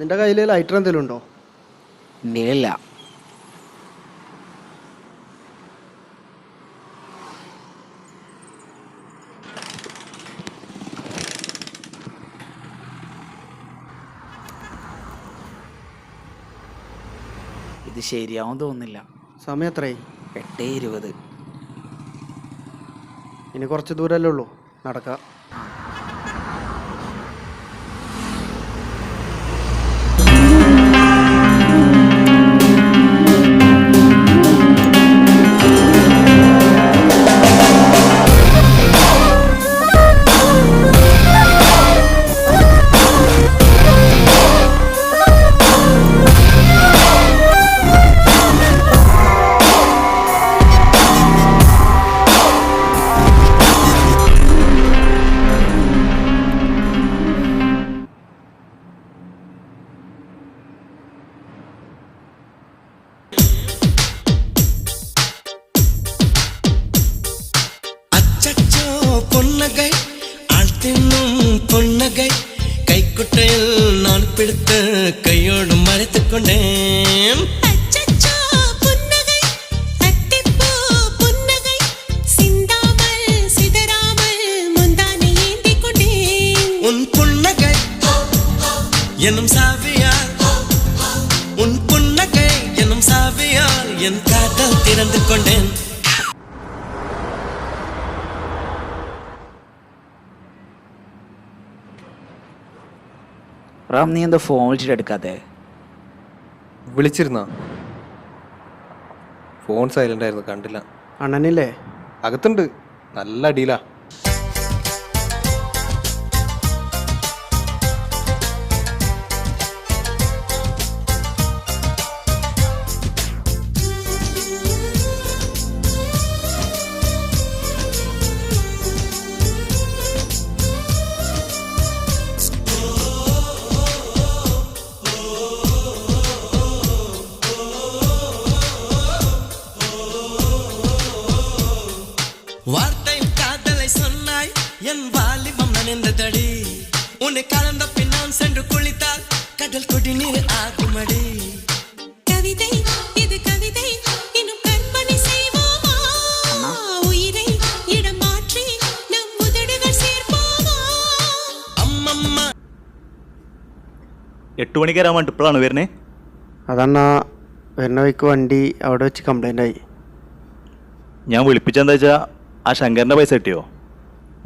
നിന്റെ കയ്യിൽ ലൈറ്റർ എന്തെങ്കിലും ഉണ്ടോ? ഇല്ല. ഇത് ശരിയാവും തോന്നുന്നില്ല. സമയം എത്രയായി? 8:20. ഇനി കുറച്ച് ദൂരമല്ലേ ഉള്ളൂ, നടക്കാം. பொன்னகை ஆழ்த்தின்னும் பொன்னகை கைக்குட்டையில் நான் பிடித்து கையோடு மறைத்துக் கொண்டேன். உன் புன்னகை என்னும் சாவியால் உன் புன்னகை என்னும் சாவியால் என் காதல் திறந்து கொண்டேன். റാം, നീ എന്താ ഫോൺ വിളിച്ചിട്ട് എടുക്കാതെ? വിളിച്ചിരുന്നോ? ഫോൺ സൈലന്റ് ആയിരുന്നു, കണ്ടില്ല. അണ്ണനില്ലേ? അകത്തുണ്ട്, നല്ല അടിയിലാ. வார்த்தை காதலை சொன்னாய், என் வாலிபம் நனைந்ததடி. உன்னை கலந்த பின் நான் சென்று குளித்தால் கடல் குடிநீர் ஆகுமடி. கவிதை இது கவிதை, இன்னும் கற்பனை செய்வோமா? உயிரை இடம் மாற்றி நம் உதடுகள் சேர்ப்போமா? അമ്മമ്മ 8 മണിക്ക് വരാൻ വേണ്ടി ഇപ്പോഴാണ് വരുന്നത്? അതണ്ണാ, വരുന്ന വഴിക്ക് വണ്ടി അവിടെ വെച്ച് കംപ്ലൈൻ്റ് ആയി. ഞാൻ വിളിപ്പിച്ചെന്താ വെച്ചാൽ ആ ശങ്കറിൻ്റെ പൈസ കിട്ടിയോ?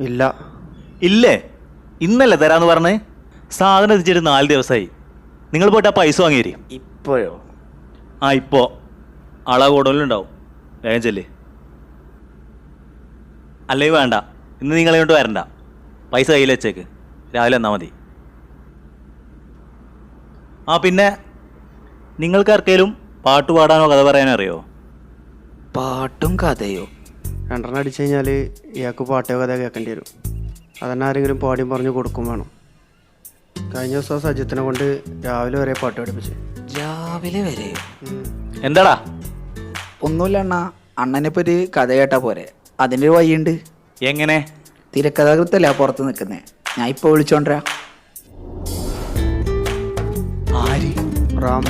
ഇല്ല. ഇല്ലേ? ഇന്നല്ലേ തരാമെന്ന് പറഞ്ഞേ. സാധനം എത്തിച്ചിട്ട് 4 ദിവസമായി. നിങ്ങൾ പോയിട്ട് ആ പൈസ വാങ്ങിയേരി. ഇപ്പോഴോ? ആ, ഇപ്പോൾ ആളാ കൂടുതലുണ്ടാവും. വേഗം ചെല്ലേ. അല്ലെങ്കിൽ വേണ്ട, ഇന്ന് നിങ്ങളിങ്ങോട്ട് വരണ്ട. പൈസ കയ്യിൽ വെച്ചേക്ക്, രാവിലെ വന്നാൽ മതി. ആ, പിന്നെ നിങ്ങൾക്ക് ആർക്കെങ്കിലും പാട്ട് പാടാനോ കഥ പറയാനോ അറിയോ? പാട്ടും കഥയോ? 2 അടിച്ചു കഴിഞ്ഞാൽ ഇയാൾക്ക് പാട്ടോ കഥ കേൾക്കേണ്ടി വരും. അതന്നെ ആരെങ്കിലും പാടിയും പറഞ്ഞു കൊടുക്കും വേണം. കഴിഞ്ഞ ദിവസം സജിത്തിനെ കൊണ്ട് രാവിലെ വരെ പാട്ട് പഠിപ്പിച്ച്. രാവിലെ വരെയോ? എന്താടാ? ഒന്നുമില്ല അണ്ണാ, അണ്ണനിപ്പോൾ ഒരു കഥ കേട്ടാ പോരെ, അതിൻ്റെ ഒരു വഴിയുണ്ട്. എങ്ങനെ? തിരക്കഥാകൃത്തല്ല പുറത്ത് നിൽക്കുന്നേ, ഞാൻ ഇപ്പോൾ വിളിച്ചോണ്ടരാ. ആര്? റാം.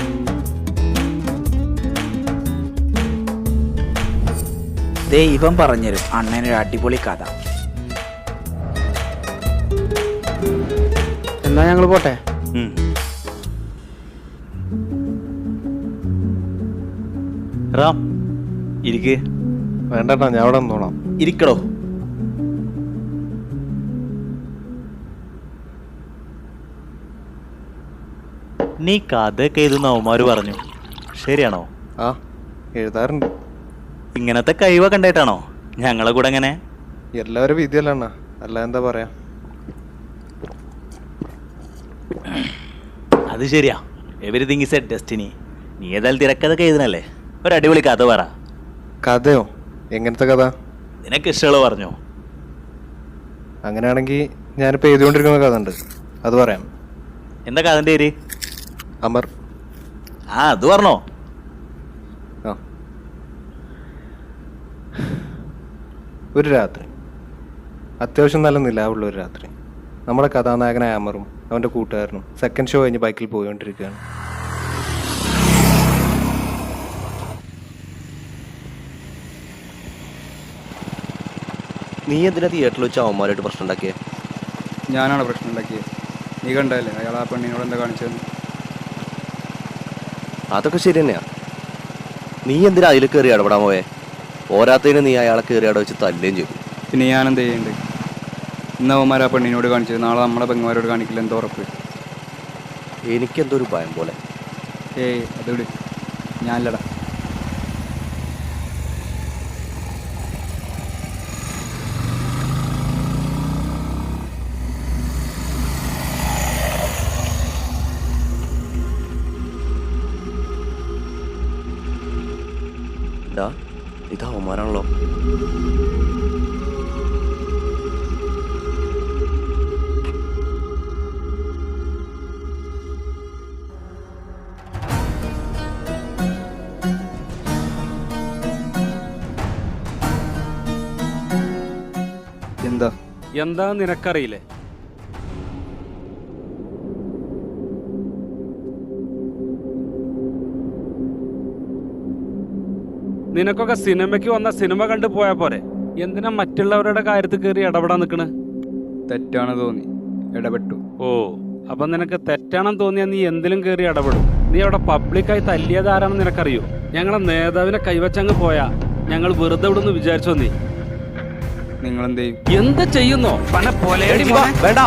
ദൈവം പറഞ്ഞുതരും അണ്ണനൊരു അടിപൊളി കഥ. എന്നാ ഞങ്ങൾ പോട്ടെ. റാം, ഇരിക്ക്. വേണ്ടട്ടാ, ഞാൻ അവിടെ നിന്നോളാം. ഇരിക്കടോ. നീ കഥയൊക്കെ എഴുതുന്ന അവന്മാർ പറഞ്ഞു, ശരിയാണോ? ആ എഴുതാറുണ്ട്. ഇങ്ങനത്തെ കഴിവൊക്കെ ഉണ്ടായിട്ടാണോ ഞങ്ങളെ കൂടെ അങ്ങനെ? എല്ലാവരും വിധിയല്ല അണ്ണ, അല്ല എന്താ പറയാ. അത് ശരിയാ, എവരിതിങ് ഇസ് എ ഡെസ്റ്റിനി. നീ ഏതായാലും തിരക്കഥയൊക്കെ എഴുതണല്ലേ, ഒരു അടിപൊളി കഥ പറ. കഥയോ? എങ്ങനത്തെ കഥ? നിനക്ക് ഇഷ്ടമുള്ള പറഞ്ഞോ. അങ്ങനെയാണെങ്കിൽ ഞാനിപ്പോൾ എഴുതിക്കൊണ്ടിരിക്കുന്ന കഥ ഉണ്ട്, അത് പറയാം. എന്താ കഥൻ്റെ പേര്? അമർ. ആ അത് പറഞ്ഞോ. ആ, ഒരു രാത്രി, അത്യാവശ്യം നല്ല നിലാവുള്ള ഒരു രാത്രി, നമ്മുടെ കഥാനായകനായ അമറും അവൻ്റെ കൂട്ടുകാരനും സെക്കൻഡ് ഷോ കഴിഞ്ഞ് ബൈക്കിൽ പോയിക്കൊണ്ടിരിക്കുകയാണ്. നീ എന്തിനാ തിയേറ്ററിൽ വെച്ച് അവന്മാരായിട്ട് പ്രശ്നം ഉണ്ടാക്കിയേ? ഞാനാണ് പ്രശ്നം ഉണ്ടാക്കിയത്. നീ കണ്ടല്ലേ അയാൾ ആ പെണ്ണിനോട് എന്താ കാണിച്ചതെന്ന്? അതൊക്കെ ശരി തന്നെയാ. നീ എന്തിനാ അതിൽ കയറി ഇടപെടാൻ പോയേ? പോരാത്തതിന് നീ അയാളെ കയറി അവിടെ വെച്ച് തല്ലുകയും ചെയ്തു. പിന്നെ ഞാനെന്ത് ചെയ്യണ്ടേ? ഇന്ന് അവന്മാർ ആ പെണ്ണിനോട് കാണിച്ചത് നാളെ നമ്മളെ പെങ്ങന്മാരോട് കാണിക്കില്ല, എന്തോ ഉറപ്പ്? എനിക്കെന്തോ ഒരു ഭയം പോലെ. ഏയ് അത് വിട്, ഞാനല്ലടാ. ഇത് അവന്മാരാണല്ലോ. എന്താ നിനക്കറിയില്ലേ? നിനക്കൊക്കെ സിനിമയ്ക്ക് വന്ന സിനിമ കണ്ടു പോയാ പോരെ, എന്തിനാ മറ്റുള്ളവരുടെ കാര്യത്തിൽ കയറി ഇടപെടാൻ നിൽക്കണ്? തെറ്റാണ് തോന്നി ഇടപെട്ടു. ഓ, അപ്പൊ നിനക്ക് തെറ്റാണെന്ന് തോന്നിയാൽ നീ എന്തിലും കയറി ഇടപെടും. നീ അവിടെ പബ്ലിക്കായി തല്ലിയതാരാണെന്ന് നിനക്കറിയോ? ഞങ്ങളെ നേതാവിനെ കൈവച്ചങ്ങ് പോയാ ഞങ്ങൾ വെറുതെ വിടുന്ന് വിചാരിച്ചോ? നീ നിങ്ങളെന്ത് ചെയ്യും? എന്ത് ചെയ്യുന്നോ? പല പൊലയടി മോനെ. വേണ്ട.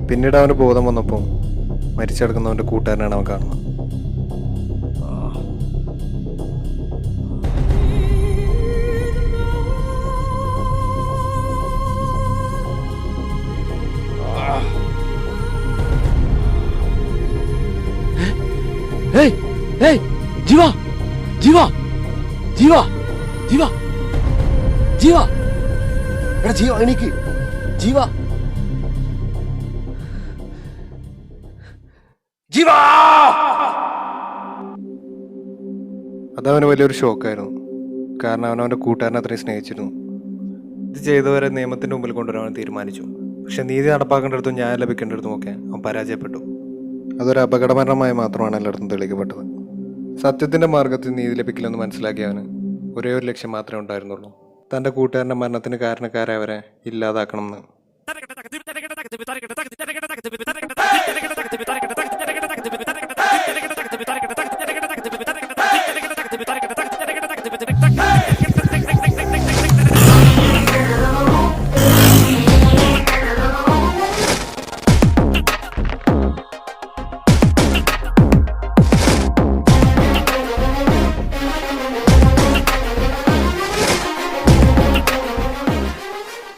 പിന്നീട് അവന് ബോധം വന്നപ്പോൾ മരിച്ചെടുക്കുന്നവൻ്റെ കൂട്ടുകാരനാണ് അവൻ കാണുന്നത്. ജീവ ജീവ ജീവ ജീവ ജീവ എടാ ജീവ, എനിക്ക് ജീവ ജീവ. അതവന് വലിയൊരു ഷോക്കായിരുന്നു. കാരണം അവനവൻ്റെ കൂട്ടുകാരനെ അത്രയും സ്നേഹിച്ചിരുന്നു. ഇത് ചെയ്തവരെ നിയമത്തിൻ്റെ മുമ്പിൽ കൊണ്ടുവരാൻ തീരുമാനിച്ചു. പക്ഷെ നീതി നടപ്പാക്കേണ്ടടുത്തും ന്യായം ലഭിക്കേണ്ടടുത്തും ഒക്കെ അവൻ പരാജയപ്പെട്ടു. അതൊരു അപകടമരണമായി മാത്രമാണ് എല്ലായിടത്തും തെളിയിക്കപ്പെട്ടത്. സത്യത്തിൻ്റെ മാർഗത്തിൽ നീതി ലഭിക്കില്ലെന്ന് മനസ്സിലാക്കിയവന് ഒരേ ഒരു ലക്ഷ്യം മാത്രമേ ഉണ്ടായിരുന്നുള്ളൂ: തൻ്റെ കൂട്ടുകാരൻ്റെ മരണത്തിന് കാരണക്കാരായവരെ ഇല്ലാതാക്കണമെന്ന്.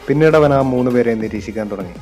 പിന്നീട് അവൻ ആ 3 പേരെ നിരീക്ഷിക്കാൻ തുടങ്ങി.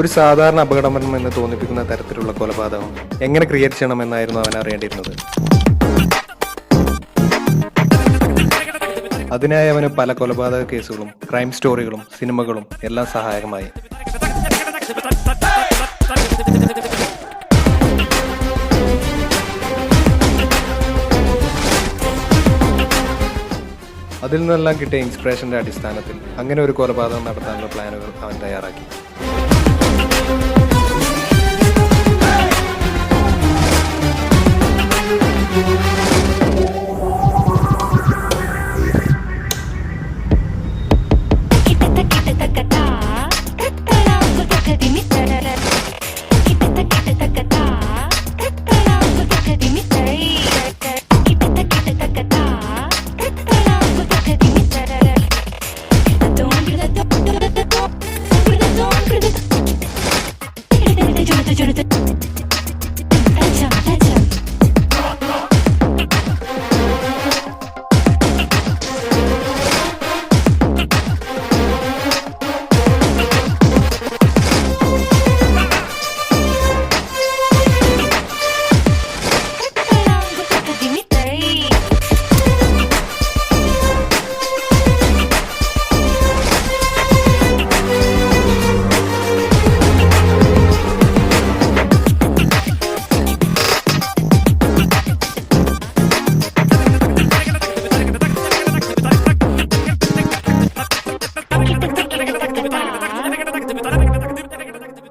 ഒരു സാധാരണ അപകടമരണം എന്ന് തോന്നിപ്പിക്കുന്ന തരത്തിലുള്ള കൊലപാതകം എങ്ങനെ ക്രിയേറ്റ് ചെയ്യണമെന്നായിരുന്നു അവൻ അറിയേണ്ടിയിരുന്നത്. അതിനായി അവന് പല കൊലപാതക കേസുകളും ക്രൈം സ്റ്റോറികളും സിനിമകളും എല്ലാം സഹായകമായി. അതിൽ നിന്നെല്ലാം കിട്ടിയ ഇൻസ്പിറേഷന്റെ അടിസ്ഥാനത്തിൽ അങ്ങനെ ഒരു കൊലപാതകം നടത്താനുള്ള പ്ലാനുകൾ അവൻ തയ്യാറാക്കി.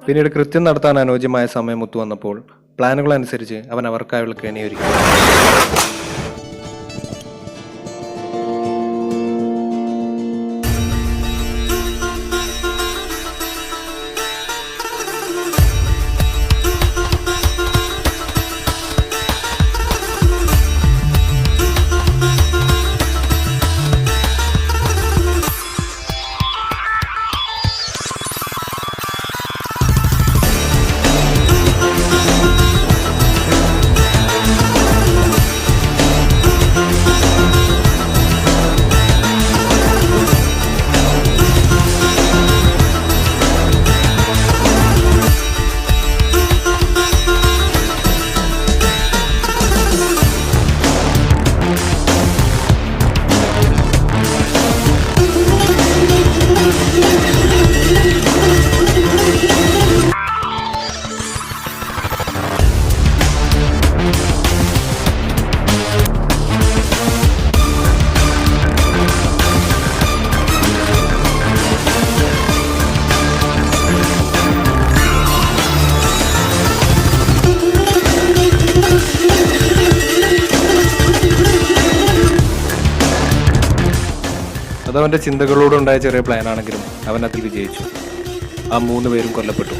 പിന്നീട് കൃത്യം നടത്താൻ അനുയോജ്യമായ സമയം ഒത്തുവന്നപ്പോൾ പ്ലാനുകൾ അനുസരിച്ച് അവൻ അവർക്കായുള്ള കെണിയൊരുക്കി. അതവൻ്റെ ചിന്തകളോടുണ്ടായ ചെറിയ പ്ലാനാണെങ്കിലും അവൻ അതിൽ വിജയിച്ചു. ആ 3 പേരും കൊല്ലപ്പെട്ടു.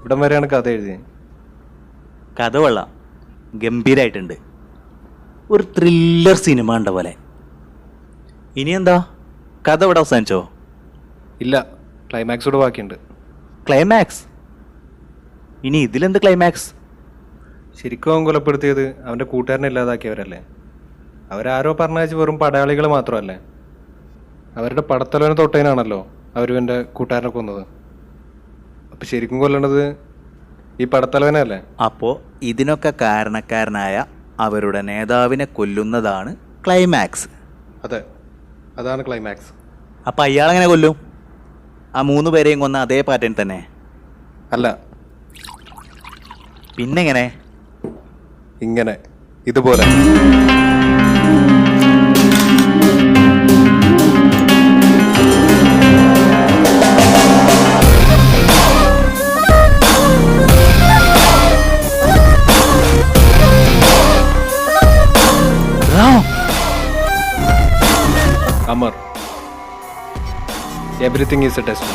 ഇവിടം വരെയാണ് കഥ എഴുതിയത്. കഥ കൊള്ളാം, ഗംഭീരമായിട്ടുണ്ട്. ഒരു ത്രില്ലർ സിനിമ കണ്ട പോലെ. ഇനി എന്താ, കഥ ഇവിടെ അവസാനിച്ചോ? ഇല്ല, ക്ലൈമാക്സോട് ബാക്കിയുണ്ട്. ക്ലൈമാക്സ്? ഇനി ഇതിലെന്ത് ക്ലൈമാക്സ്? ശരിക്കും അവൻ കൊലപ്പെടുത്തിയത് അവൻ്റെ കൂട്ടുകാരനെ ഇല്ലാതാക്കിയവരല്ലേ. അവരാരോ പറഞ്ഞയച്ച് വെറും പടയാളികൾ മാത്രമല്ലേ. അവരുടെ പടത്തലവനെ തൊട്ടതിനാണല്ലോ അവരുടെ കൂട്ടുകാരനെ കൊന്നത്. അപ്പം ശരിക്കും കൊല്ലണത് ഈ പടത്തലവനല്ലേ. അപ്പോൾ ഇതിനൊക്കെ കാരണക്കാരനായ അവരുടെ നേതാവിനെ കൊല്ലുന്നതാണ് ക്ലൈമാക്സ്. അതെ, അതാണ് ക്ലൈമാക്സ്. അപ്പം അയാളെങ്ങനെ കൊല്ലും? ആ 3 പേരെയും കൊന്ന അതേ പാറ്റേൺ തന്നെ? അല്ല. പിന്നെങ്ങനെ? ഇങ്ങനെ, ഇതുപോലെ. Amar, everything is A test.